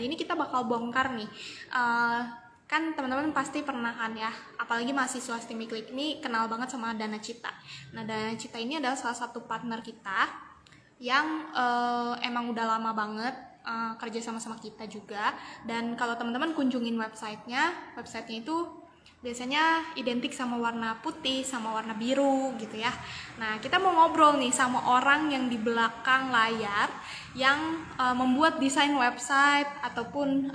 hari ini kita bakal bongkar nih. Uh, kan teman-teman pasti pernah kan ya, apalagi mahasiswa STMiklik ini kenal banget sama Dana Cita. Nah, Dana Cita ini adalah salah satu partner kita yang emang udah lama banget kerja sama-sama kita juga. Dan kalau teman-teman kunjungin websitenya itu biasanya identik sama warna putih, sama warna biru gitu ya. Nah, kita mau ngobrol nih sama orang yang di belakang layar yang membuat desain website ataupun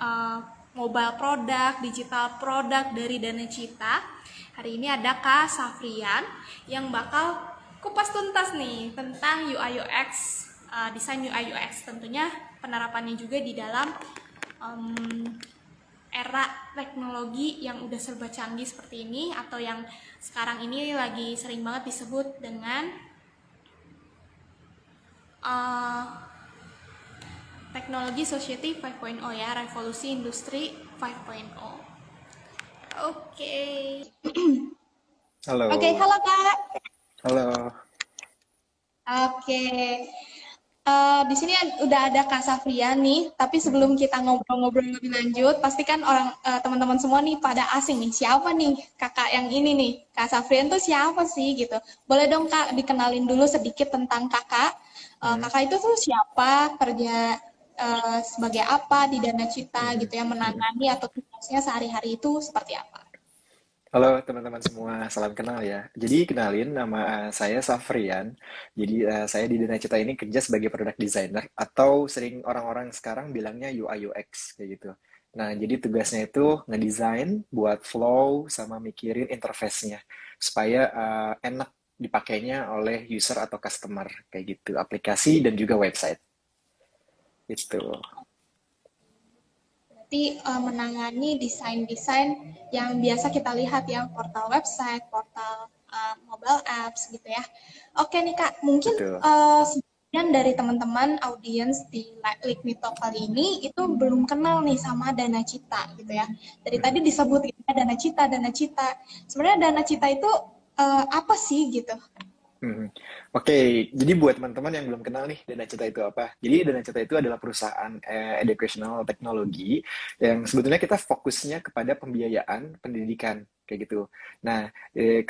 mobile product, digital product dari Dana Cita. Hari ini ada Kak Safrian yang bakal kupas tuntas nih tentang UI UX, desain UI UX. Tentunya penerapannya juga di dalam era teknologi yang udah serba canggih seperti ini, atau yang sekarang ini lagi sering banget disebut dengan teknologi society 5.0 ya, revolusi industri 5.0. Oke. Halo. Oke, halo Kak. Halo. Oke. Di sini udah ada Kak Safrian nih, tapi sebelum kita ngobrol-ngobrol lebih lanjut, pasti kan teman-teman semua nih pada asing nih, siapa nih kakak yang ini nih, Kak Safrian tuh siapa sih gitu. Boleh dong Kak dikenalin dulu sedikit tentang kakak. Kakak itu tuh siapa, kerja sebagai apa di Dana Cita gitu ya, menangani atau tugasnya sehari-hari itu seperti apa? Halo teman-teman semua, salam kenal ya. Jadi kenalin, nama saya Safrian. Jadi saya di Dana Cita ini kerja sebagai product designer, atau sering orang-orang sekarang bilangnya UI UX kayak gitu. Nah, jadi tugasnya itu ngedesain buat flow sama mikirin interface-nya supaya enak dipakainya oleh user atau customer kayak gitu, aplikasi dan juga website. Itu. Berarti menangani desain-desain yang biasa kita lihat ya, portal website, portal mobile apps gitu ya. Oke nih Kak, mungkin sebagian dari teman-teman audiens di Like Me Talk kali ini itu belum kenal nih sama Dana Cita gitu ya. Dari tadi disebut gitu ya, Dana Cita, Dana Cita. Sebenarnya Dana Cita itu apa sih gitu? Oke, jadi buat teman-teman yang belum kenal nih, Dana Cita itu apa? Jadi Dana Cita itu adalah perusahaan educational technology yang sebetulnya kita fokusnya kepada pembiayaan pendidikan kayak gitu. Nah,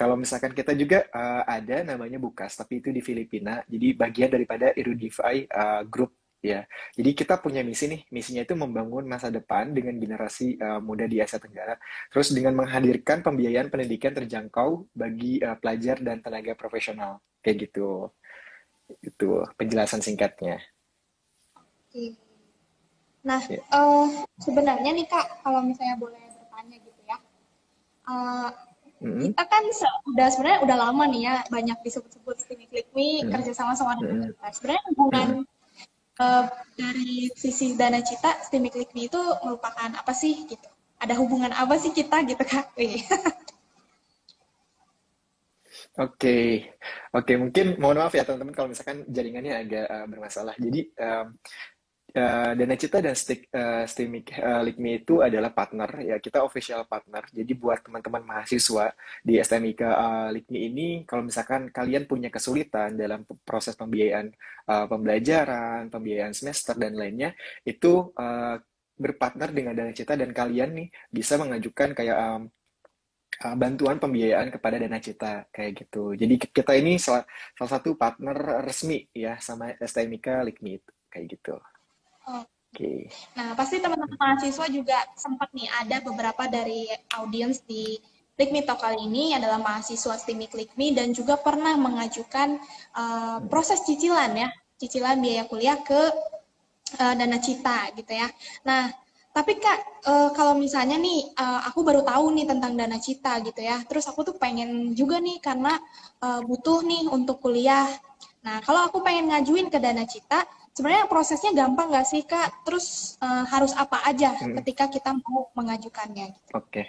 kalau misalkan kita juga ada namanya Bukas, tapi itu di Filipina, jadi bagian daripada Erudify Group ya. Jadi kita punya misi nih, misinya itu membangun masa depan dengan generasi muda di Asia Tenggara. Terus dengan menghadirkan pembiayaan pendidikan terjangkau bagi pelajar dan tenaga profesional. Kayak gitu. Itu penjelasan singkatnya. Oke. Nah, sebenarnya nih Kak, kalau misalnya boleh bertanya gitu ya, kita kan sebenarnya udah lama nih ya, banyak disebut-sebut STMiklik kerja sama dengan kita. Sebenarnya hubungan dari sisi Dana Cita, STMiklik itu merupakan apa sih gitu? Ada hubungan apa sih kita gitu Kak? Oke, mungkin mohon maaf ya teman-teman kalau misalkan jaringannya agak bermasalah. Jadi Dana Cita dan STMiklik itu adalah partner ya, kita official partner. Jadi buat teman-teman mahasiswa di STMiklik ini, kalau misalkan kalian punya kesulitan dalam proses pembiayaan pembelajaran, pembiayaan semester dan lainnya, itu berpartner dengan Dana Cita dan kalian nih bisa mengajukan kayak bantuan pembiayaan kepada Dana Cita kayak gitu. Jadi kita ini salah satu partner resmi ya sama STMiklik kayak gitu. Oke. Nah, pasti teman-teman mahasiswa juga sempat nih ada beberapa dari audiens di Likmi Talk kali ini adalah mahasiswa STMiklik dan juga pernah mengajukan proses cicilan ya, cicilan biaya kuliah ke Dana Cita gitu ya. Nah, tapi Kak, kalau misalnya nih, aku baru tahu nih tentang Dana Cita gitu ya, terus aku tuh pengen juga nih karena butuh nih untuk kuliah. Nah, kalau aku pengen ngajuin ke Dana Cita, sebenarnya prosesnya gampang nggak sih Kak? Terus harus apa aja ketika kita mau mengajukannya? Gitu.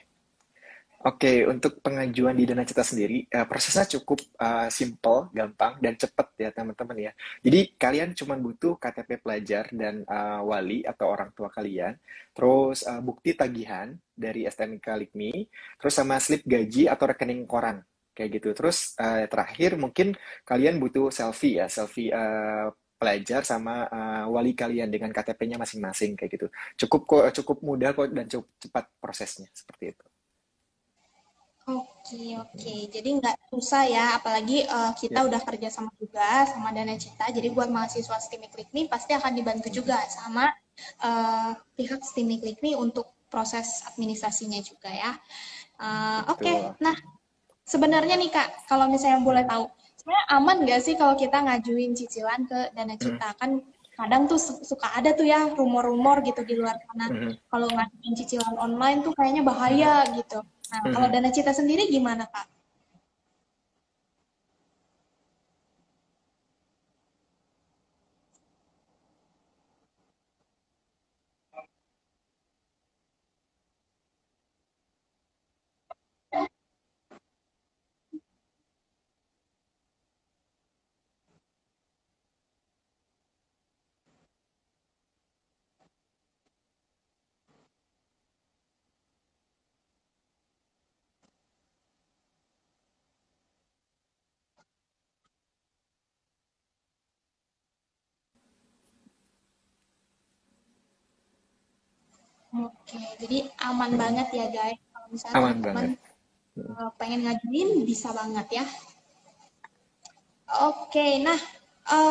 Oke, untuk pengajuan di Dana Cita sendiri, prosesnya cukup simple, gampang, dan cepat ya teman-teman ya. Jadi kalian cuma butuh KTP pelajar dan wali atau orang tua kalian, terus bukti tagihan dari STMK Likmi, terus sama slip gaji atau rekening koran, kayak gitu. Terus terakhir mungkin kalian butuh selfie ya, selfie pelajar sama wali kalian dengan KTP-nya masing-masing kayak gitu. Cukup mudah kok dan cukup cepat prosesnya seperti itu. Oke, oke. Jadi nggak susah ya, apalagi kita Ya. udah kerja sama juga sama Dana Cita. Jadi buat mahasiswa STIMIK LIKMI pasti akan dibantu juga sama pihak STIMIK LIKMI untuk proses administrasinya juga ya. Oke, Betul. nah sebenarnya nih Kak, kalau misalnya boleh tahu, sebenarnya aman nggak sih kalau kita ngajuin cicilan ke Dana Mhm, Cita? Kan kadang tuh suka ada tuh ya rumor-rumor gitu di luar sana. mhm, Kalau ngajuin cicilan online tuh kayaknya mhm, bahaya gitu. Nah, kalau mhm. Dana Cita sendiri gimana Kak? Oke, jadi aman Mhm. banget ya guys. Kalau misalnya Aman teman-teman banget. Mhm, pengen ngajuin bisa banget ya. Oke, nah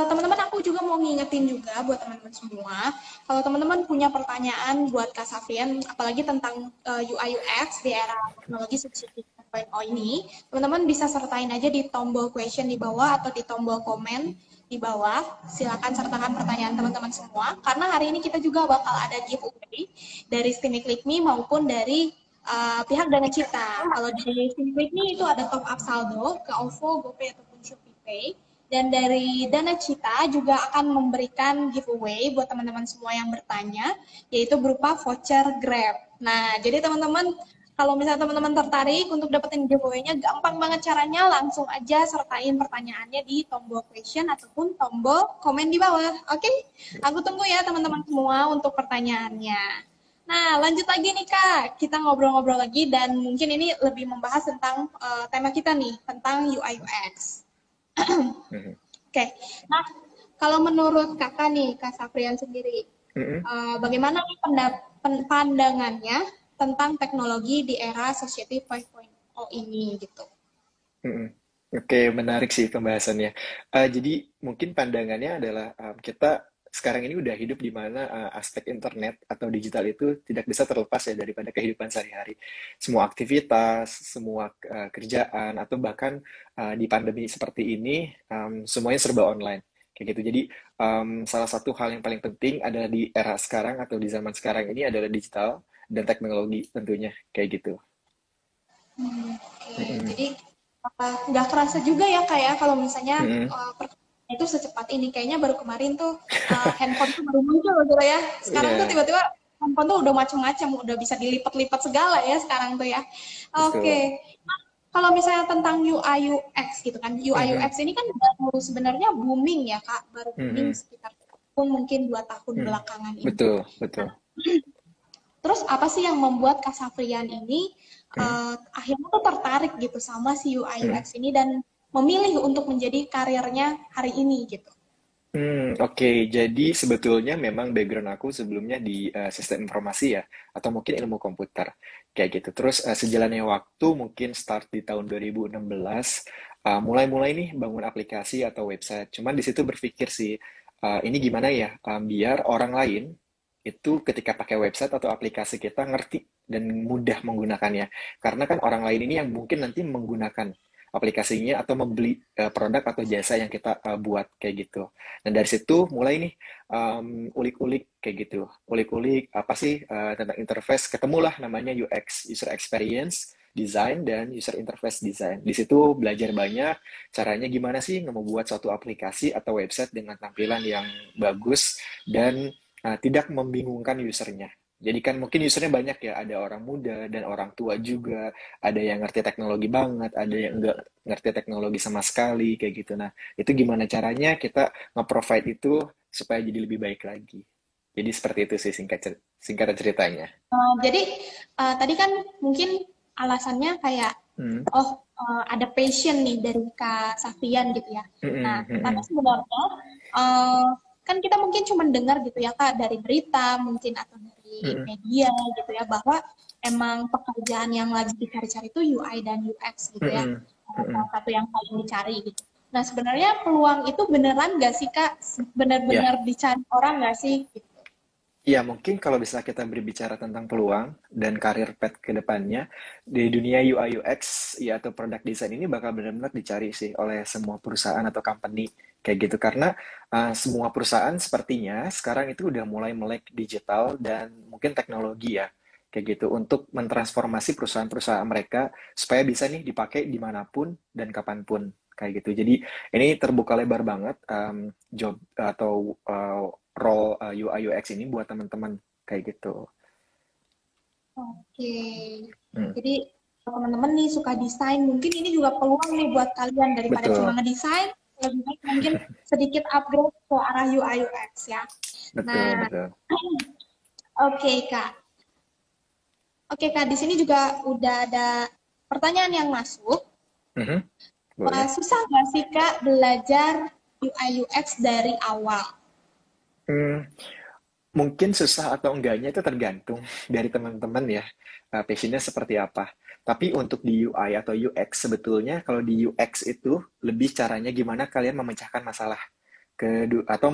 teman-teman aku juga mau ngingetin juga buat teman-teman semua, kalau teman-teman punya pertanyaan buat Kak Safian, apalagi tentang UI UX di era teknologi subsidi 4.0 ini, teman-teman bisa sertain aja di tombol question di bawah atau di tombol komen di bawah. Silakan sertakan pertanyaan teman-teman semua, karena hari ini kita juga bakal ada giveaway dari Steamy Click Me maupun dari pihak Dana Cita. Kalau dari Steamy Click Me itu ada top up saldo ke OVO, GoPay ataupun Shopee Pay. Dan dari Dana Cita juga akan memberikan giveaway buat teman-teman semua yang bertanya, yaitu berupa voucher Grab. Nah, jadi teman-teman, kalau misalnya teman-teman tertarik untuk dapetin giveaway-nya, gampang banget caranya, langsung aja sertain pertanyaannya di tombol question ataupun tombol komen di bawah. Oke, aku tunggu ya teman-teman semua untuk pertanyaannya. Nah, lanjut lagi nih Kak, kita ngobrol-ngobrol lagi dan mungkin ini lebih membahas tentang tema kita nih, tentang UI UX. mhm, Oke, nah kalau menurut kakak nih, Kak Safrian sendiri, mhm, bagaimana nih pandangannya tentang teknologi di era Society 5.0 ini gitu? mhm. Oke, menarik sih pembahasannya. Jadi mungkin pandangannya adalah kita sekarang ini udah hidup di mana aspek internet atau digital itu tidak bisa terlepas ya daripada kehidupan sehari-hari. Semua aktivitas, semua kerjaan, atau bahkan di pandemi seperti ini, semuanya serba online. Kayak gitu. Jadi salah satu hal yang paling penting adalah di era sekarang atau di zaman sekarang ini adalah digital dan teknologi tentunya. Kayak gitu. Oke, Mhm, jadi nggak kerasa juga ya kayak kalau misalnya mhm. perkembangannya itu secepat ini. Kayaknya baru kemarin tuh handphone tuh baru muncul gitu ya. Sekarang tuh Iya, tiba-tiba handphone tuh udah macam-macam, udah bisa dilipat-lipat segala ya sekarang tuh ya. Oke, betul. kalau misalnya tentang UI UX gitu kan, UI Mhm, UX ini kan baru sebenarnya booming ya Kak, baru booming mhm, sekitar tahun mungkin 2 tahun mhm. belakangan ini. Betul, betul. Nah, terus apa sih yang membuat Kak Safrian ini Mhm, akhirnya tuh tertarik gitu sama si UI mhm. UX ini dan memilih untuk menjadi karirnya hari ini gitu? Oke. Jadi sebetulnya memang background aku sebelumnya di sistem informasi ya, atau mungkin ilmu komputer, kayak gitu. Terus sejalannya waktu mungkin start di tahun 2016, mulai-mulai nih bangun aplikasi atau website. Cuman di situ berpikir sih, ini gimana ya, biar orang lain itu ketika pakai website atau aplikasi kita ngerti dan mudah menggunakannya. Karena kan orang lain ini yang mungkin nanti menggunakan aplikasinya atau membeli produk atau jasa yang kita buat kayak gitu. Dan dari situ mulai nih ulik-ulik kayak gitu, ulik-ulik apa sih tentang interface, ketemulah namanya UX, user experience design dan user interface design. Di situ belajar banyak caranya gimana sih membuat suatu aplikasi atau website dengan tampilan yang bagus dan tidak membingungkan usernya. Jadi kan mungkin usernya banyak ya, ada orang muda dan orang tua juga, ada yang ngerti teknologi banget, ada yang enggak ngerti teknologi sama sekali, kayak gitu. Nah, itu gimana caranya kita nge-provide itu supaya jadi lebih baik lagi. Jadi seperti itu sih singkat ceritanya. Jadi tadi kan mungkin alasannya kayak Hmm. oh ada passion nih dari Kak Safian gitu ya. Nah, Mm-mm, tapi mm-mm, sebenarnya eh, kan kita mungkin cuma dengar gitu ya Kak dari berita mungkin atau dari Mm-mm. media gitu ya bahwa emang pekerjaan yang lagi dicari-cari itu UI dan UX gitu ya. Mm-mm. Salah Mm-mm. satu yang paling dicari gitu. Nah sebenarnya peluang itu beneran nggak sih Kak? Ya. Benar-benar dicari orang nggak sih? Gitu. Ya, mungkin kalau bisa kita berbicara tentang peluang dan karir path ke depannya, di dunia UI UX ya atau product design ini bakal benar-benar dicari sih oleh semua perusahaan atau company kayak gitu. Karena semua perusahaan sepertinya sekarang itu udah mulai melek digital dan mungkin teknologi ya kayak gitu untuk mentransformasi perusahaan-perusahaan mereka supaya bisa nih dipakai dimanapun dan kapanpun kayak gitu. Jadi ini terbuka lebar banget job atau role UI UX ini buat teman-teman kayak gitu. Oke. Hmm, Jadi kalau teman-teman nih suka desain, mungkin ini juga peluang nih buat kalian daripada cuma betul, ngedesain, lebih baik mungkin sedikit upgrade ke arah UI UX ya. betul, Nah, betul. oke Kak. Oke Kak, di sini juga udah ada pertanyaan yang masuk. Mhm, Wah, boleh. susah nggak sih Kak belajar UI UX dari awal? Hmm, mungkin susah atau enggaknya itu tergantung dari teman-teman ya, passionnya seperti apa. Tapi untuk di UI atau UX sebetulnya kalau di UX itu lebih caranya gimana kalian memecahkan masalah atau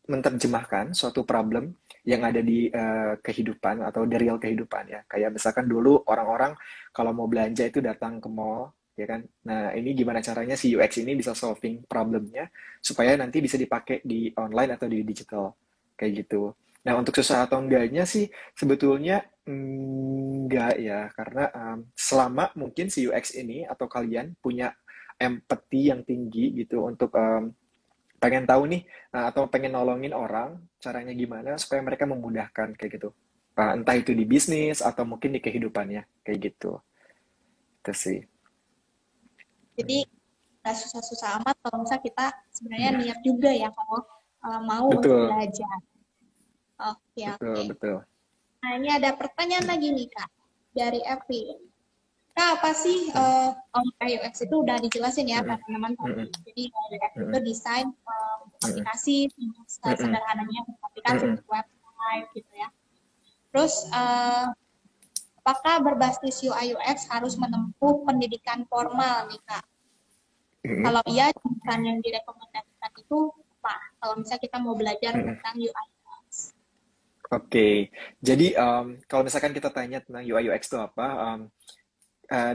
menerjemahkan suatu problem yang ada di kehidupan atau di real kehidupan ya. Kayak misalkan dulu orang-orang kalau mau belanja itu datang ke mall, ya kan. Nah, ini gimana caranya si UX ini bisa solving problemnya supaya nanti bisa dipakai di online atau di digital kayak gitu. Nah, untuk susah atau enggaknya sih sebetulnya enggak ya, karena selama mungkin si UX ini atau kalian punya empati yang tinggi gitu untuk pengen tahu nih atau pengen nolongin orang caranya gimana supaya mereka memudahkan kayak gitu. Entah itu di bisnis atau mungkin di kehidupannya kayak gitu. Itu sih. Jadi nggak susah-susah amat kalau misalnya kita sebenarnya Iya, niat juga ya kalau mau untuk betul, belajar. Oke, betul, oke. betul. Nah, ini ada pertanyaan lagi nih, Kak, dari Evi. Kak, apa sih Mm, iOX itu udah dijelasin ya, mm, teman-teman tadi. mm, Jadi, UX itu mm, desain untuk mm, aplikasi, untuk mm, mm, sederhananya untuk aplikasi, mm. untuk website, gitu ya. Terus, apakah berbasis UI UX harus menempuh pendidikan formal nih, Kak? Mm, Kalau iya, jurusan yang direkomendasikan itu apa? Kalau misalnya kita mau belajar mm, mm. tentang UI UX. Oke, jadi kalau misalkan kita tanya tentang UI UX itu apa,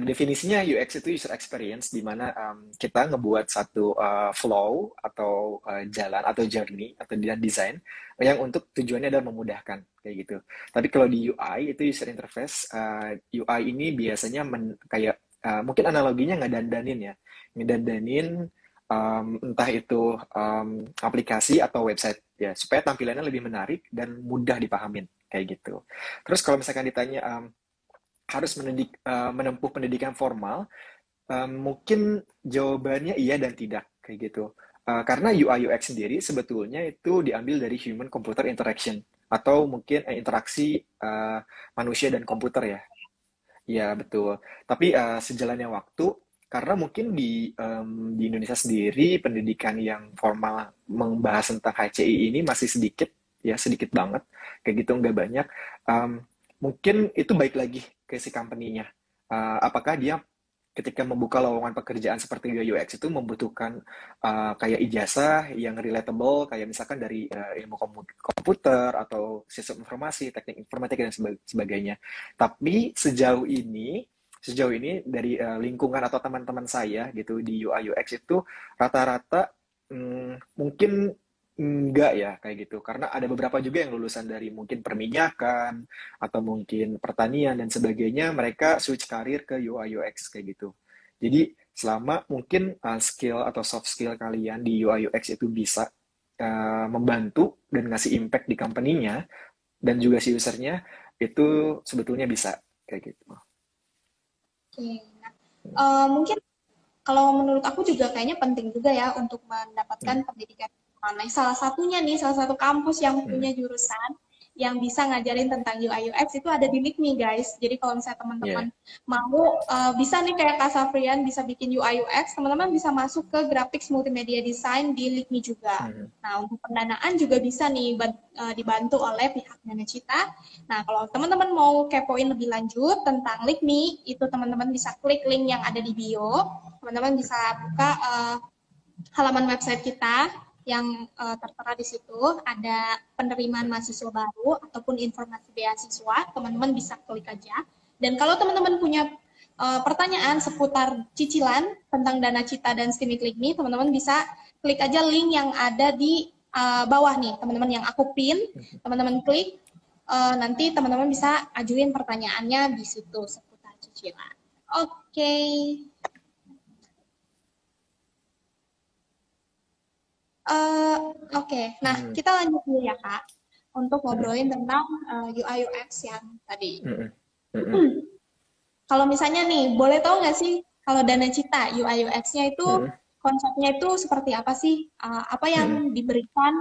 definisinya UX itu user experience, di mana kita ngebuat satu flow atau jalan atau journey atau desain yang untuk tujuannya adalah memudahkan kayak gitu. Tapi kalau di UI itu user interface, UI ini biasanya kayak mungkin analoginya ngedandanin ya, ngedandanin entah itu aplikasi atau website ya supaya tampilannya lebih menarik dan mudah dipahamin kayak gitu. Terus kalau misalkan ditanya harus menempuh pendidikan formal, mungkin jawabannya iya dan tidak kayak gitu. Karena UI UX sendiri sebetulnya itu diambil dari human computer interaction atau mungkin interaksi manusia dan komputer ya. Iya betul. Tapi sejalannya waktu, karena mungkin di Indonesia sendiri pendidikan yang formal membahas tentang HCI ini masih sedikit, ya sedikit banget, kayak gitu nggak banyak. Em, Mungkin itu baik lagi ke si company-nya. Apakah dia ketika membuka lowongan pekerjaan seperti UI UX itu membutuhkan kayak ijazah yang relatable, kayak misalkan dari ilmu komputer atau sistem informasi, teknik informatika dan sebagainya. Tapi sejauh ini dari lingkungan atau teman-teman saya gitu di UI UX itu rata-rata mungkin enggak ya kayak gitu. Karena ada beberapa juga yang lulusan dari mungkin perminyakan atau mungkin pertanian dan sebagainya, mereka switch karir ke UI UX kayak gitu. Jadi selama mungkin skill atau soft skill kalian di UI UX itu bisa membantu dan ngasih impact di company-nya dan juga si usernya, itu sebetulnya bisa kayak gitu. Oke, nah, mungkin kalau menurut aku juga kayaknya penting juga ya untuk mendapatkan Hmm, pendidikan formal. Nah, salah satunya nih, salah satu kampus yang hmm, punya jurusan yang bisa ngajarin tentang UI UX itu ada di LIKMI guys. Jadi kalau misalnya teman-teman Iya. mau bisa nih kayak Kak Safrian bisa bikin UI UX, teman-teman bisa masuk ke Graphics Multimedia Design di LIKMI juga. Hmm. Nah, untuk pendanaan juga bisa nih dibantu oleh pihak Danacita. Nah, kalau teman-teman mau kepoin lebih lanjut tentang LIKMI, itu teman-teman bisa klik link yang ada di bio. Teman-teman bisa buka halaman website kita yang tertera di situ, ada penerimaan mahasiswa baru ataupun informasi beasiswa, teman-teman bisa klik aja. Dan kalau teman-teman punya pertanyaan seputar cicilan tentang Dana Cita dan STIMIK LIKMI, teman-teman bisa klik aja link yang ada di bawah nih, teman-teman yang aku pin, teman-teman klik, nanti teman-teman bisa ajuin pertanyaannya di situ seputar cicilan. Oke. Oke, nah Hmm. kita lanjut dulu ya Kak, untuk Hmm. ngobrolin tentang UI UX yang tadi. Hmm. Hmm. Kalau misalnya nih, boleh tahu nggak sih kalau Dana Cita UI UX-nya itu Hmm. konsepnya itu seperti apa sih? Apa Hmm. yang diberikan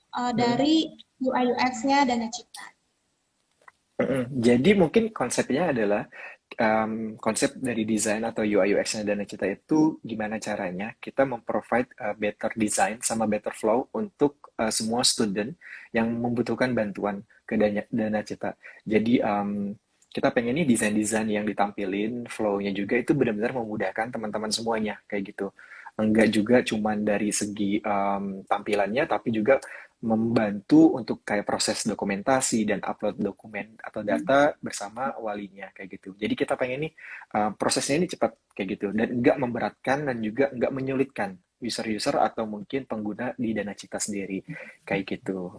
Hmm. dari UI UX-nya Dana Cita? Jadi mungkin konsepnya adalah konsep dari desain atau UI UX-nya Dana Cita itu gimana caranya kita memprovide better design sama better flow untuk semua student yang membutuhkan bantuan ke Dana Cita. Jadi kita pengen nih desain-desain yang ditampilin, flow-nya juga itu benar-benar memudahkan teman-teman semuanya kayak gitu. Enggak juga cuman dari segi tampilannya, tapi juga membantu untuk kayak proses dokumentasi dan upload dokumen atau data bersama walinya kayak gitu. Jadi kita pengen nih prosesnya ini cepat kayak gitu dan enggak memberatkan dan juga enggak menyulitkan user-user atau mungkin pengguna di Dana Cita sendiri kayak gitu.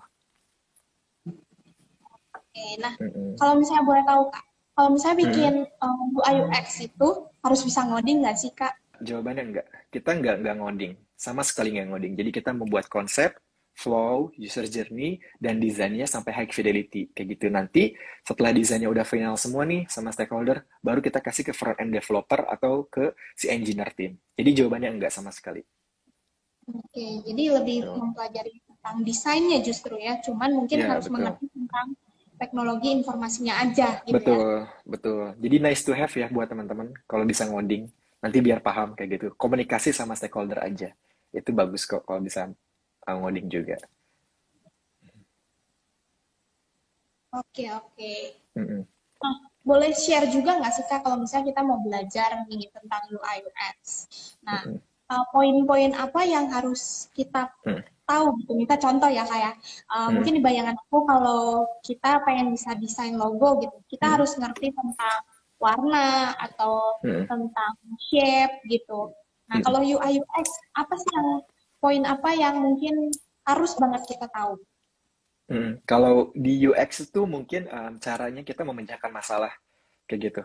Oke, nah Mm-mm. kalau misalnya boleh tahu Kak, kalau misalnya bikin Mm-mm. UI UX itu harus bisa ngoding nggak sih Kak? Jawabannya enggak. Kita enggak ngoding. Sama sekali enggak ngoding. Jadi kita membuat konsep, flow, user journey, dan desainnya sampai high fidelity. Kayak gitu. Nanti setelah desainnya udah final semua nih sama stakeholder, baru kita kasih ke front-end developer atau ke si engineer team. Jadi jawabannya enggak sama sekali. Oke, jadi lebih Tuh. mempelajari tentang desainnya justru ya, cuman mungkin Ya, harus betul. mengerti tentang teknologi informasinya aja gitu ya. Betul, betul. Jadi nice to have ya buat teman-teman kalau bisa ngoding. Nanti biar paham kayak gitu. Komunikasi sama stakeholder aja. Itu bagus kok kalau bisa ngoding juga. Oke, oke. Mm-mm. Nah, boleh share juga nggak sih Kak kalau misalnya kita mau belajar nih tentang UI UX. Nah, Mm-mm. poin-poin apa yang harus kita Mm. tahu gitu. Kita contoh ya kayak Mm. mungkin di bayangan aku kalau kita pengen bisa desain logo gitu, kita Mm. harus ngerti tentang warna atau Mm. tentang shape gitu. Nah, Mm. kalau UI UX apa sih yang poin apa yang mungkin harus banget kita tahu? Kalau di UX itu mungkin caranya kita memecahkan masalah kayak gitu.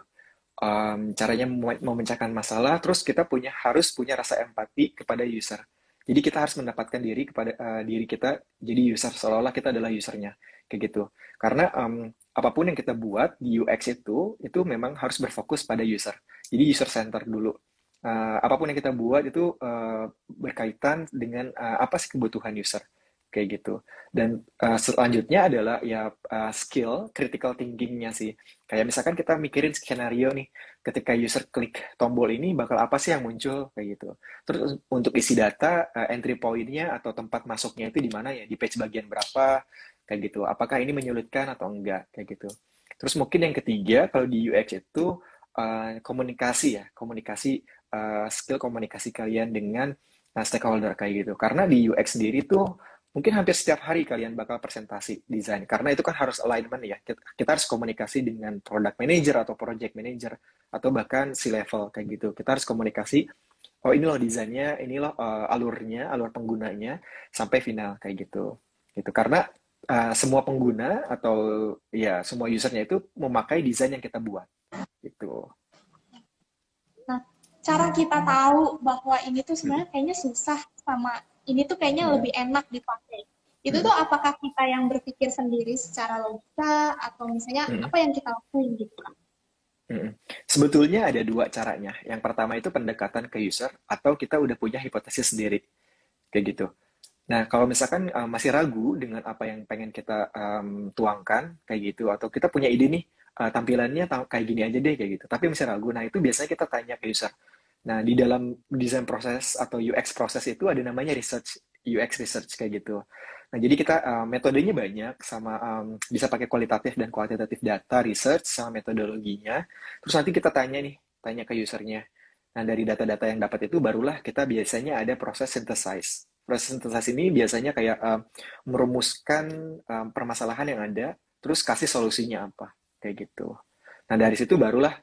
Caranya memecahkan masalah, terus kita harus punya rasa empati kepada user. Jadi kita harus mendapatkan diri kepada diri kita jadi user seolah-olah kita adalah usernya kayak gitu. Karena apapun yang kita buat di UX itu memang harus berfokus pada user. Jadi user center dulu. Apapun yang kita buat itu berkaitan dengan apa sih kebutuhan user kayak gitu. Dan selanjutnya adalah ya skill critical thinking-nya sih. Kayak misalkan kita mikirin skenario nih, ketika user klik tombol ini bakal apa sih yang muncul kayak gitu. Terus untuk isi data, entry point-nya atau tempat masuknya itu di mana ya, di page bagian berapa kayak gitu. Apakah ini menyulitkan atau enggak kayak gitu. Terus mungkin yang ketiga kalau di UX itu komunikasi ya, skill komunikasi kalian dengan stakeholder kayak gitu. Karena di UX sendiri tuh mungkin hampir setiap hari kalian bakal presentasi desain karena itu kan harus alignment ya. Kita harus komunikasi dengan product manager atau project manager atau bahkan si level kayak gitu. Kita harus komunikasi, oh ini loh desainnya, ini loh alurnya, alur penggunanya sampai final kayak gitu. Gitu karena semua pengguna atau ya semua usernya itu memakai desain yang kita buat gitu. Nah, cara kita tahu bahwa ini tuh sebenarnya kayaknya susah sama ini tuh kayaknya Mm-mm. lebih enak dipakai. Itu Mm-mm. tuh apakah kita yang berpikir sendiri secara logika atau misalnya Mm-mm. apa yang kita lakuin gitu kan? Mm-mm. Sebetulnya ada dua caranya. Yang pertama itu pendekatan ke user atau kita udah punya hipotesis sendiri kayak gitu. Nah, kalau misalkan masih ragu dengan apa yang pengen kita tuangkan kayak gitu, atau kita punya ide nih tampilannya kayak gini aja deh kayak gitu, tapi masih ragu. Nah, itu biasanya kita tanya ke user. Nah, di dalam design proses atau UX proses itu ada namanya research, UX research kayak gitu. Nah, jadi kita metodenya banyak sama bisa pakai kualitatif dan kuantitatif data, research sama metodologinya. Terus nanti kita tanya nih, tanya ke usernya. Nah, dari data-data yang dapat itu barulah kita biasanya ada proses synthesize. Proses synthesize ini biasanya kayak merumuskan permasalahan yang ada, terus kasih solusinya apa, kayak gitu. Nah, dari situ barulah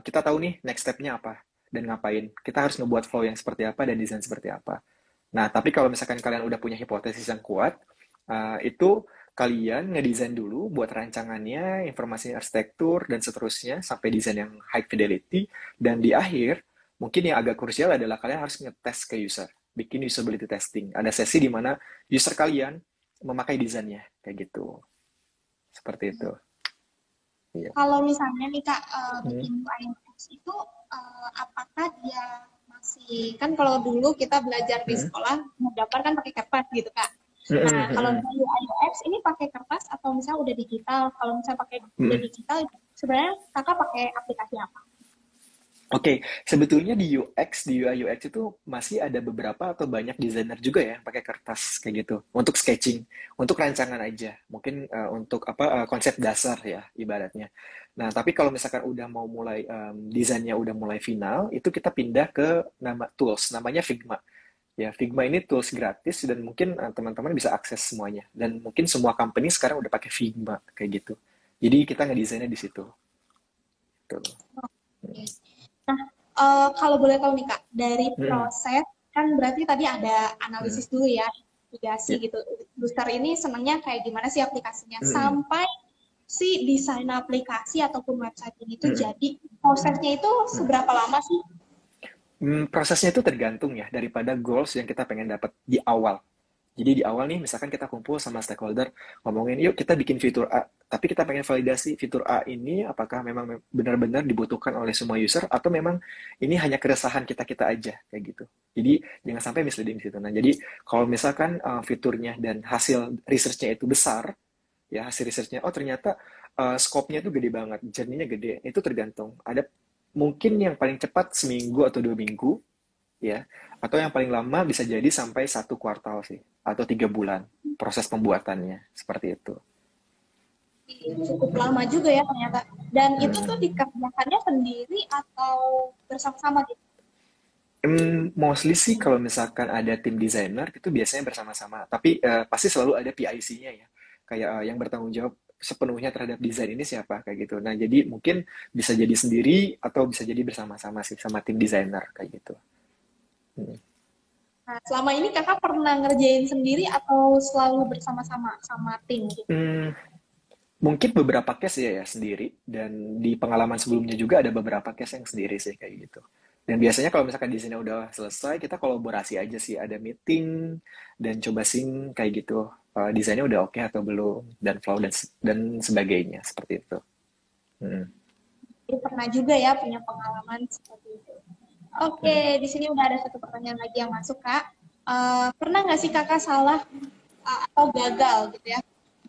kita tahu nih next step-nya apa dan ngapain. Kita harus ngebuat flow yang seperti apa dan desain seperti apa. Nah, tapi kalau misalkan kalian udah punya hipotesis yang kuat, itu kalian ngedesain dulu buat rancangannya, informasi arsitektur, dan seterusnya, sampai desain yang high fidelity, dan di akhir, mungkin yang agak krusial adalah kalian harus ngetes ke user, bikin usability testing. Ada sesi di mana user kalian memakai desainnya, kayak gitu. Seperti itu. Iya. Kalau misalnya nih Kak, Hmm. bikin UI UX itu apakah dia masih, kan kalau dulu kita belajar di Hmm. sekolah menggambar kan pakai kertas gitu Kak. Hmm. Nah, Hmm. kalau Hmm. misalnya UI UX ini pakai kertas atau misalnya udah digital? Kalau misalnya pakai udah Hmm. digital, sebenarnya Kakak pakai aplikasi apa? Oke, sebetulnya di UX, di UI UX itu masih ada beberapa atau banyak desainer juga ya yang pakai kertas kayak gitu untuk sketching, untuk rancangan aja, mungkin untuk apa konsep dasar ya ibaratnya. Nah, tapi kalau misalkan udah mau mulai desainnya udah mulai final, itu kita pindah ke nama tools, namanya Figma. Ya, Figma ini tools gratis dan mungkin teman-teman bisa akses semuanya. Dan mungkin semua company sekarang udah pakai Figma kayak gitu. Jadi kita ngedesainnya di situ. Tuh. Oke. Nah, kalau boleh tahu nih Kak, dari Hmm. proses kan berarti tadi ada Hmm. analisis dulu ya, investigasi Ya. gitu. User ini senangnya kayak gimana sih aplikasinya Hmm. sampai si desain aplikasi ataupun website ini tuh Hmm. jadi prosesnya itu Hmm. seberapa lama sih? Prosesnya itu tergantung ya daripada goals yang kita pengen dapat di awal. Jadi di awal nih, misalkan kita kumpul sama stakeholder, ngomongin, yuk kita bikin fitur A, tapi kita pengen validasi fitur A ini apakah memang benar-benar dibutuhkan oleh semua user atau memang ini hanya keresahan kita-kita aja, kayak gitu. Jadi jangan sampai misleading di situ. Nah, jadi kalau misalkan fiturnya dan hasil research-nya itu besar, ya hasil research-nya, oh ternyata scope-nya itu gede banget, journey-nya gede, itu tergantung. Ada mungkin yang paling cepat seminggu atau 2 minggu, ya, atau yang paling lama bisa jadi sampai 1 kuartal sih, atau 3 bulan proses pembuatannya, seperti itu. Cukup lama juga ya ternyata. Dan itu Hmm. tuh dikerjakannya sendiri atau bersama-sama gitu? Mostly sih kalau misalkan ada tim desainer itu biasanya bersama-sama, tapi pasti selalu ada PIC-nya ya, kayak yang bertanggung jawab sepenuhnya terhadap desain ini siapa kayak gitu. Nah, jadi mungkin bisa jadi sendiri atau bisa jadi bersama-sama sih sama tim desainer kayak gitu. Hmm. Nah, selama ini kakak pernah ngerjain sendiri atau selalu bersama-sama sama tim gitu? Hmm, Mungkin beberapa case ya sendiri, dan di pengalaman sebelumnya juga ada beberapa case yang sendiri sih kayak gitu. Dan biasanya kalau misalkan desainnya udah selesai, kita kolaborasi aja sih, ada meeting dan coba sync kayak gitu. Desainnya udah oke atau belum, dan flow dan sebagainya seperti itu. Hmm. Jadi pernah juga ya punya pengalaman seperti itu. Oke, Hmm. di sini udah ada satu pertanyaan lagi yang masuk kak. Pernah nggak sih kakak salah atau gagal gitu ya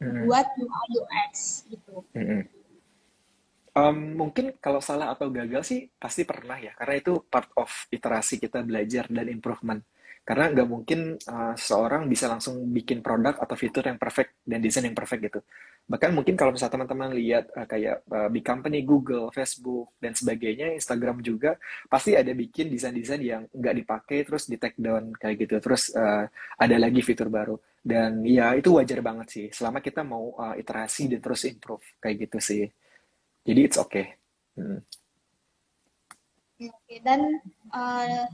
Hmm. buat UI UX gitu? Hmm. Mungkin kalau salah atau gagal sih pasti pernah ya, karena itu part of iterasi kita belajar dan improvement. Karena nggak mungkin seseorang bisa langsung bikin produk atau fitur yang perfect dan desain yang perfect gitu. Bahkan mungkin kalau misalnya teman-teman lihat kayak big company, Google, Facebook, dan sebagainya, Instagram juga, pasti ada bikin desain-desain yang nggak dipakai, terus di take down kayak gitu. Terus ada lagi fitur baru. Dan ya itu wajar banget sih, selama kita mau iterasi dan terus improve kayak gitu sih. Jadi it's okay. Hmm. Oke, dan uh,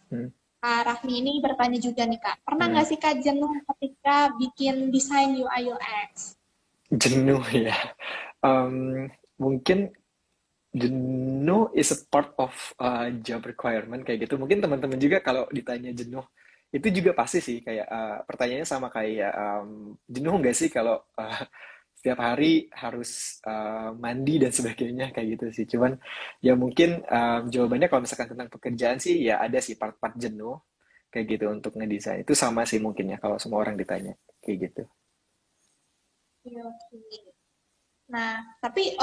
Hmm. Kak Rafni ini bertanya juga nih Kak, pernah Hmm. nggak sih Kak jenuh ketika bikin desain UI UX? Jenuh ya. Mungkin jenuh is a part of job requirement kayak gitu. Mungkin teman-teman juga kalau ditanya jenuh, itu juga pasti sih kayak pertanyaannya sama kayak jenuh nggak sih kalau setiap hari harus mandi dan sebagainya kayak gitu sih. Cuman ya mungkin jawabannya kalau misalkan tentang pekerjaan sih ya ada sih part-part jenuh. kayak gitu untuk ngedesain. Itu sama sih mungkin ya kalau semua orang ditanya kayak gitu. Oke, oke. Nah, tapi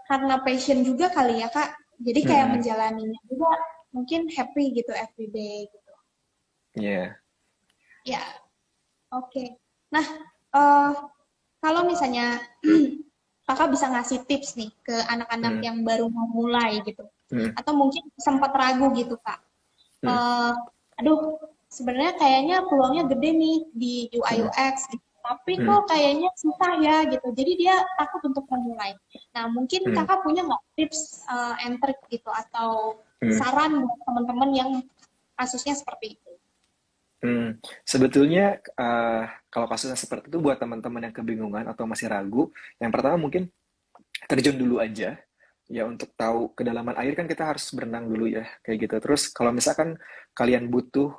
karena passion juga kali ya, Kak. Jadi kayak Mm-mm. menjalaninya juga mungkin happy gitu every day gitu. Iya. Ya, oke. Nah, eh, kalau misalnya Kakak bisa ngasih tips nih ke anak-anak Mm, yang baru mau mulai gitu. mm, Atau mungkin sempat ragu gitu, Kak. mm, eh aduh, sebenarnya kayaknya peluangnya gede nih di UI mm, UX gitu. Tapi mm, kok kayaknya susah ya gitu. Jadi dia takut untuk memulai. Nah, mungkin mm, kakak punya nggak tips and trick gitu atau mm. saran buat teman-teman yang kasusnya seperti itu? Sebetulnya kalau kasusnya seperti itu buat teman-teman yang kebingungan atau masih ragu, yang pertama mungkin terjun dulu aja ya untuk tahu kedalaman air kan kita harus berenang dulu ya kayak gitu. Terus kalau misalkan kalian butuh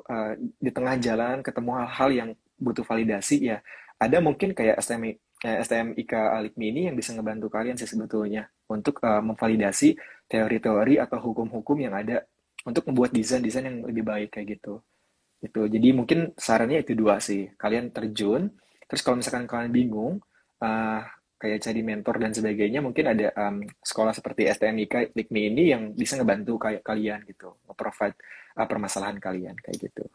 di tengah jalan ketemu hal-hal yang butuh validasi ya ada mungkin kayak STMIK Alikmi ini yang bisa ngebantu kalian sih sebetulnya untuk memvalidasi teori-teori atau hukum-hukum yang ada untuk membuat desain-desain yang lebih baik kayak gitu. Itu. Jadi mungkin sarannya itu dua sih. Kalian terjun, terus kalau misalkan kalian bingung, uh, kayak cari mentor dan sebagainya, mungkin ada sekolah seperti STMIK, LIKMI ini yang bisa ngebantu kayak kalian gitu, nge-provide permasalahan kalian kayak gitu.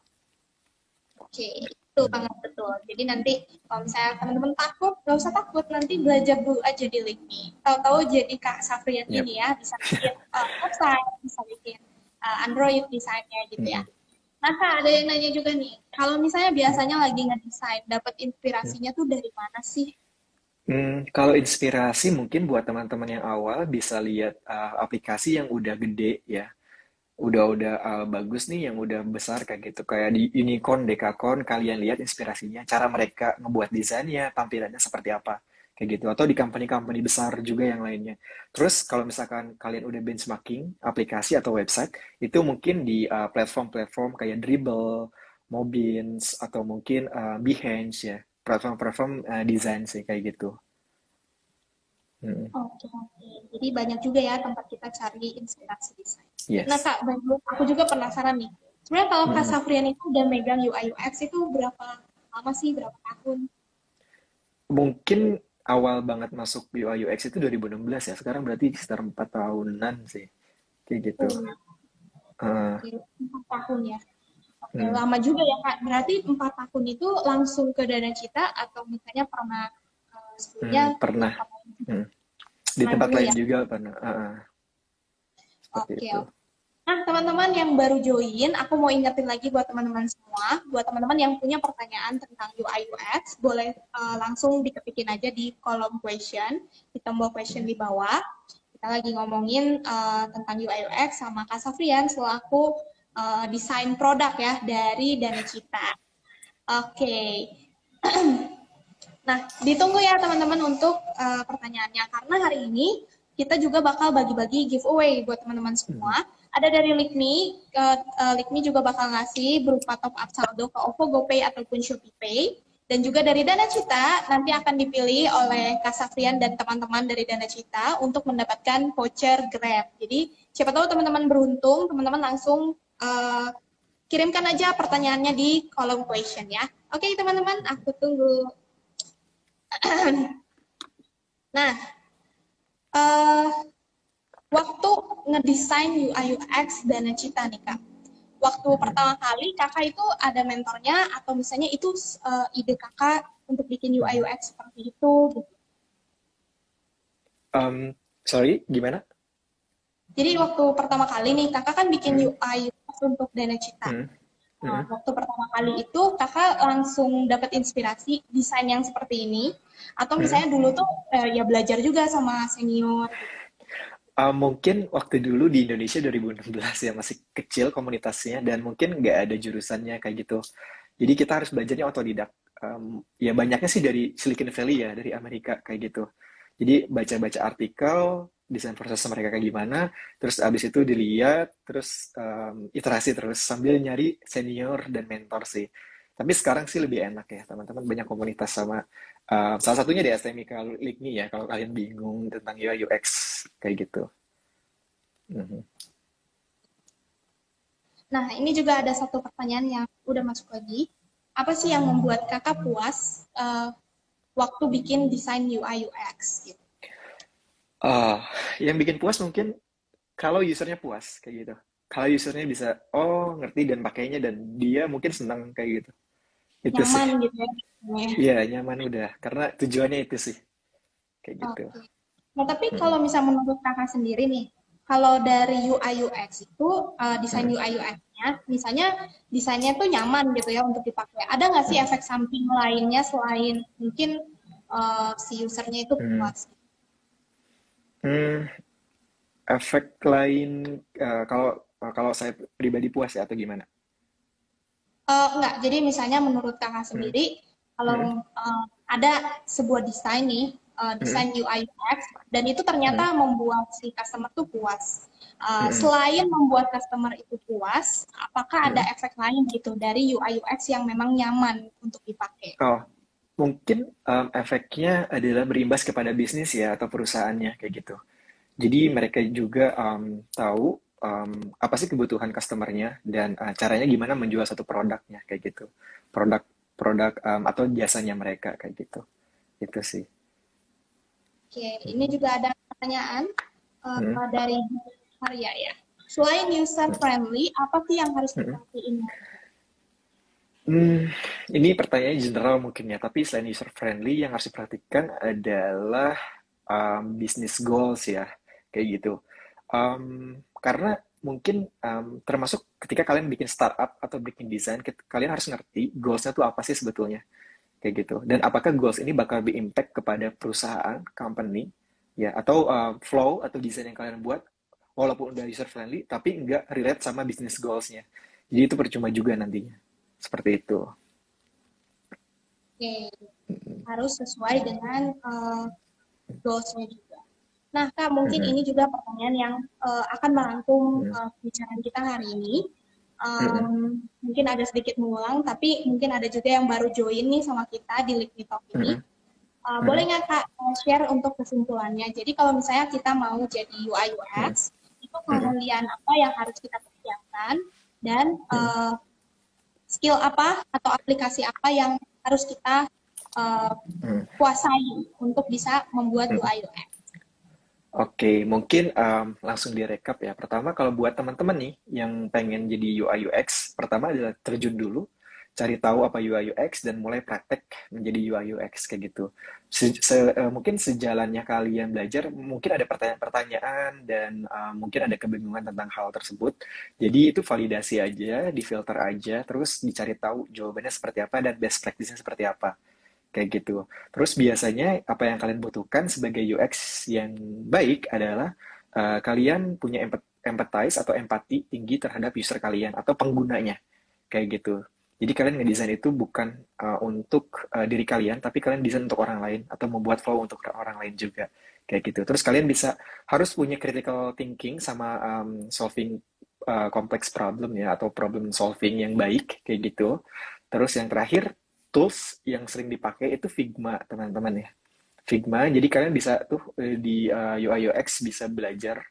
Oke, itu Hmm. banget betul. Jadi nanti kalau misalnya teman-teman takut, nggak usah takut. Nanti belajar dulu aja di LinkedIn. Tahu-tahu jadi Kak Safrian Yep. ini ya, bisa bikin website, bisa bikin Android desainnya gitu ya. Mm-mm. Nah, Kak, ada yang nanya juga nih. Kalau misalnya Mm. biasanya lagi ngedesain, dapat Mm. inspirasinya tuh dari mana sih? Kalau inspirasi mungkin buat teman-teman yang awal bisa lihat aplikasi yang udah gede ya, udah bagus nih yang udah besar kayak gitu kayak di Unicorn, Dekacon kalian lihat inspirasinya cara mereka ngebuat desainnya tampilannya seperti apa kayak gitu atau di company-company besar juga yang lainnya. Terus kalau misalkan kalian udah benchmarking aplikasi atau website itu mungkin di platform-platform kayak Dribbble, Mobeans atau mungkin Behance ya platform-platform desain sih kayak gitu. Hmm. Oke, oke. Jadi banyak juga ya tempat kita cari inspirasi desain. Nah, Yes. Kak, aku juga penasaran nih. Sebenarnya kalau Kak Hmm. Safrian itu udah megang UI UX itu berapa lama sih, berapa tahun? Mungkin awal banget masuk UI UX itu 2016 ya. Sekarang berarti sekitar 4 tahunan sih. Kayak gitu. Oh, Heeh. oke, 4 tahun ya. Oke, Hmm. lama juga ya, Kak. Berarti 4 tahun itu langsung ke Dana Cita atau misalnya pernah sebelumnya di Pernah. tempat lain juga? Hmm. Di Pernah tempat dulu lain ya. juga pernah. Seperti Oke, itu. oke. Nah, teman-teman yang baru join, aku mau ingetin lagi buat teman-teman semua, buat teman-teman yang punya pertanyaan tentang UI UX, boleh langsung diketikin aja di kolom question, di tombol question di bawah. Kita lagi ngomongin tentang UI UX sama Kak Safrian selaku desain produk ya dari Dana Cita. Oke. Nah, ditunggu ya teman-teman untuk pertanyaannya karena hari ini kita juga bakal bagi-bagi giveaway buat teman-teman semua. Hmm. Ada dari Likmi, Likmi juga bakal ngasih berupa top up saldo ke OVO, GoPay ataupun ShopeePay. Dan juga dari Dana Cita nanti akan dipilih oleh Kak Safrian dan teman-teman dari Dana Cita untuk mendapatkan voucher Grab. Jadi siapa tahu teman-teman beruntung, teman-teman langsung kirimkan aja pertanyaannya di kolom question ya. Oke teman-teman, aku tunggu. Nah, uh, waktu ngedesain UI UX Dana Cita nih Kak. Waktu pertama kali kakak itu ada mentornya atau misalnya itu ide kakak untuk bikin UI Hmm. UX seperti itu gitu. Sorry, gimana? Jadi waktu pertama kali nih kakak kan bikin Hmm. UI UX untuk Dana Cita. Hmm. Nah, Hmm. waktu pertama kali itu kakak langsung dapat inspirasi desain yang seperti ini atau Hmm. misalnya dulu tuh ya belajar juga sama senior gitu. Mungkin waktu dulu di Indonesia 2016 ya masih kecil komunitasnya dan mungkin nggak ada jurusannya kayak gitu. Jadi kita harus belajarnya otodidak. Ya banyaknya sih dari Silicon Valley ya, dari Amerika kayak gitu. Jadi baca-baca artikel, desain proses mereka kayak gimana, terus abis itu dilihat, terus iterasi terus sambil nyari senior dan mentor sih. Tapi sekarang sih lebih enak ya, teman-teman banyak komunitas sama salah satunya di STMIK Likmi ya, kalau kalian bingung tentang UI UX kayak gitu. Mhm. Nah, ini juga ada satu pertanyaan yang udah masuk lagi. Apa sih yang membuat kakak puas waktu bikin desain UI UX gitu? Ah, yang bikin puas mungkin kalau usernya puas kayak gitu. Kalau usernya bisa oh ngerti dan pakainya dan dia mungkin senang kayak gitu. Itu sih. Nyaman gitu ya? Iya, nyaman udah. Karena tujuannya itu sih kayak gitu. Oke. Nah, tapi Mm-mm. kalau misal menurut kakak sendiri nih, kalau dari UI UX itu, desain Mm-mm. UI UX-nya, misalnya desainnya tuh nyaman gitu ya untuk dipakai. Ada nggak sih Mm-mm. efek samping lainnya selain mungkin si usernya itu Mm. puas? Hmm, efek lain kalau kalau saya pribadi puas ya atau gimana? Enggak, jadi misalnya menurut kakak Mm. sendiri, kalau Mm. ada sebuah desain nih, Mm. desain UI UX, dan itu ternyata Mm. membuat si customer tuh puas. Mm. Selain membuat customer itu puas, apakah ada Mm. efek lain gitu dari UI UX yang memang nyaman untuk dipakai? Oh, mungkin efeknya adalah berimbas kepada bisnis ya atau perusahaannya kayak gitu. Jadi mereka juga tahu apa sih kebutuhan customernya dan caranya gimana menjual satu produknya kayak gitu. Produk produk atau jasanya mereka kayak gitu. Itu sih. Oke, ini Mm. juga ada pertanyaan Mm. dari Arya ya. Selain user Mm. friendly, apa sih yang harus Mm. diperhatiin? Hmm, ini pertanyaannya general mungkin ya, tapi selain user friendly yang harus diperhatikan adalah business goals ya, kayak gitu. Karena mungkin termasuk ketika kalian bikin startup atau bikin desain, kalian harus ngerti goalsnya tuh apa sih sebetulnya, kayak gitu. Dan apakah goals ini bakal berimpact kepada perusahaan, company, ya, atau flow atau desain yang kalian buat, walaupun udah user friendly, tapi nggak relate sama business goalsnya. Jadi itu percuma juga nantinya. Seperti itu. Oke, harus sesuai dengan goals-nya juga. Nah, Kak, mungkin Mm-mm. ini juga pertanyaan yang akan merangkum Mm-mm. pembicaraan kita hari ini. Mm-mm. Mungkin ada sedikit mengulang, tapi mungkin ada juga yang baru join nih sama kita di Liquid Talk ini. Mm-mm. Boleh Mm-mm. nggak Kak share untuk kesimpulannya? Jadi kalau misalnya kita mau jadi UI Mm-mm. UX, itu Mm-mm. keahlian apa yang harus kita persiapkan dan Mm-mm. skill apa atau aplikasi apa yang harus kita uh, Mm-mm. kuasai untuk bisa membuat Mm-mm. UI UX? Oke, mungkin langsung direkap ya. Pertama, kalau buat teman-teman nih yang pengen jadi UI UX, pertama adalah terjun dulu, cari tahu apa UI UX dan mulai praktek menjadi UI UX kayak gitu. Mungkin sejalannya kalian belajar, mungkin ada pertanyaan-pertanyaan dan mungkin ada kebingungan tentang hal tersebut. Jadi itu validasi aja, difilter aja, terus dicari tahu jawabannya seperti apa dan best practice-nya seperti apa. Kayak gitu. Terus biasanya apa yang kalian butuhkan sebagai UX yang baik adalah kalian punya empathize atau empati tinggi terhadap user kalian atau penggunanya. Kayak gitu. Jadi kalian ngedesain itu bukan untuk diri kalian, tapi kalian desain untuk orang lain atau membuat flow untuk orang lain juga. Kayak gitu. Terus kalian bisa harus punya critical thinking sama solving complex problem ya atau problem solving yang baik kayak gitu. Terus yang terakhir tools yang sering dipakai itu Figma teman-teman ya. Figma, jadi kalian bisa tuh di UI UX bisa belajar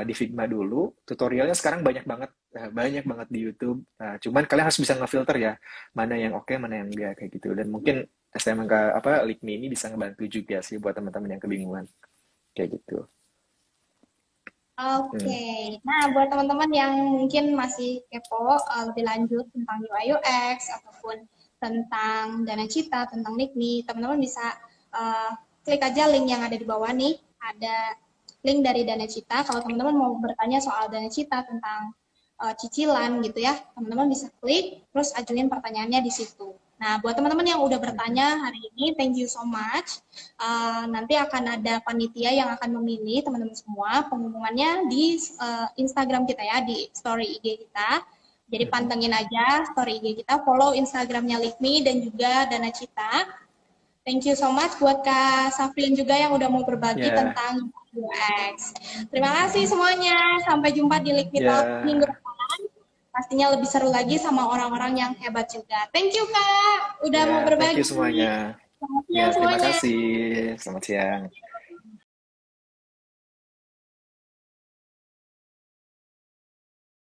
di Figma dulu. Tutorialnya sekarang banyak banget di YouTube. Cuman kalian harus bisa ngefilter ya, mana yang oke, mana yang enggak kayak gitu. Dan mungkin STMK apa Likmi ini bisa ngebantu juga sih buat teman-teman yang kebingungan kayak gitu. Oke, Hmm. nah buat teman-teman yang mungkin masih kepo lebih lanjut tentang UI UX ataupun tentang Dana Cita, tentang Nikmi, teman-teman bisa klik aja link yang ada di bawah nih. Ada link dari Dana Cita. Kalau teman-teman mau bertanya soal Dana Cita tentang cicilan gitu ya, teman-teman bisa klik, terus ajuin pertanyaannya di situ. Nah, buat teman-teman yang udah Hmm. bertanya hari ini, thank you so much. Nanti akan ada panitia yang akan memilih teman-teman semua pengumumannya di Instagram kita ya, di story IG kita. Jadi Hmm. pantengin aja story IG kita, follow Instagramnya Likmi dan juga Dana Cita. Thank you so much buat Kak Safrin juga yang udah mau berbagi Ya, tentang UX. Terima kasih semuanya. Sampai jumpa di Likmi Talk minggu ya, depan. Pastinya lebih seru lagi sama orang-orang yang hebat juga. Thank you Kak, udah ya. mau Thank you berbagi. semuanya. Selamat Ya, siang terima semuanya. kasih. Selamat siang.